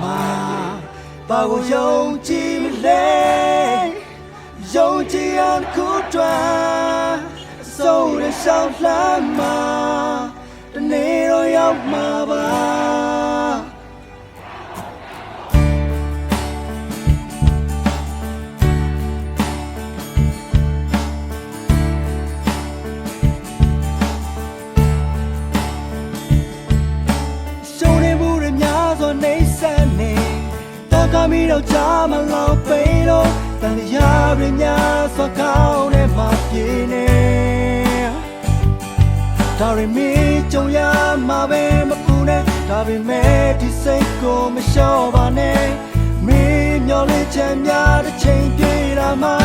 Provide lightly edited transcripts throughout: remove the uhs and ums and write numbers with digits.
မှာဘာကိုယုံကြည်မလဲယုံကြည်အောင်ခုတွန်းဆိုးတဲ့ဆောင်လှမ်းမှာတနေ့တော့ရောက်မှာပါမီတော့ကြာမလောက်ပိတော့တန်ရာရများစွာကောင်းတဲ့မှာပြေနေဒါရမီကြုံရမှာပဲမပူနဲ့ဒါပေမဲ့ဒီစိတ်ကိုမလျှော့ပါနဲ့မင်းမျောလေးချမ်းများတစ်ချိန်ပြေးလာမှာ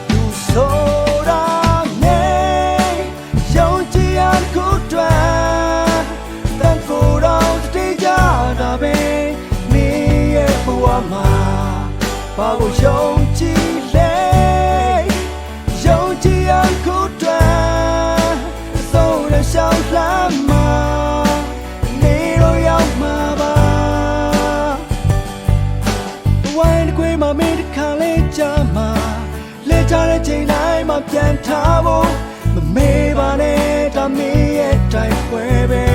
သူဆိုတာနဲ့ယုံကြည်ရကိုတွန်းတန်ကိုယ်တော်တည်ကြတာပဲဘာကိုယုံကြည်လဲယုံကြည်အောင်ကိုတွန်းဆိုးတဲ့ရှောင်းလှမ်းမှာနေတော့ရောက်မှာပါဝိုင်းခွေးမမေးတစ်ခါလေးကြမှာလဲကြတဲ့ချိန်တိုင်းမှာပြန်ထားဖို့မမေးပါနဲ့ဒါမင်းရဲ့တိုက်ပွဲပဲ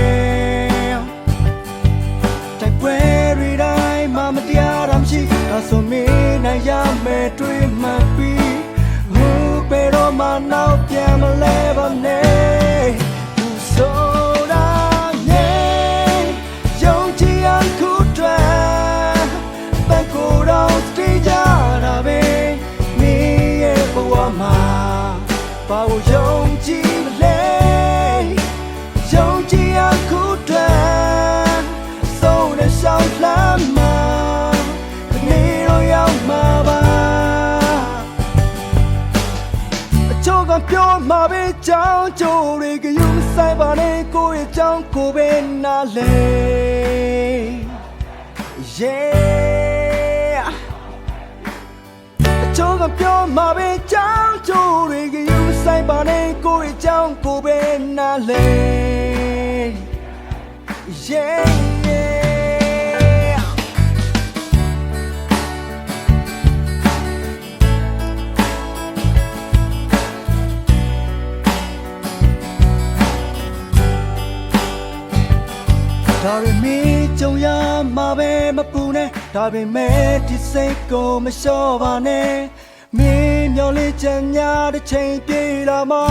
တိုက်ပွဲတွေတိုင်းမှာမတရားတာမရှိဒါဆိုမင်းနိုင်ရမယ်တွေးမှပြီးဘူးပေတော့မနောက်ပြန်မလဲပါနဲ့ဘူးဆိုတာနဲ့ယုံကြည်အောင်ခုတွန်းဘယ်ကိုတော့တည်ကြတာပဲမင်းရဲ့ဘဝမှာဘာကိုယုံကြည်မလဲယုံကြည်အောင်ခုတွန်းဆုံးတဲ့ရှောင်းလှမ်းမှာပြောမှာပဲကြောင်းကြိုးတွေကယူမဆိုင်ပါနဲ့ကိုယ့်ရဲ့ကြောင်းကိုပဲနားလဲအချို့ကပြောမှာပဲကြောင်းကြိုးတွေကယူမဆိုင်ပါနဲ့ကိုယ့်ရဲ့ကြောင်းကိုပဲနားလဲဒါရမီကြုံရမှာပဲမပူနဲ့ဒါပေမဲ့ဒီစိတ်ကိုမလျှော့ပါနဲ့မင်းမျောလေးချမ်းများတစ်ချိန်ပြေးလာမှာ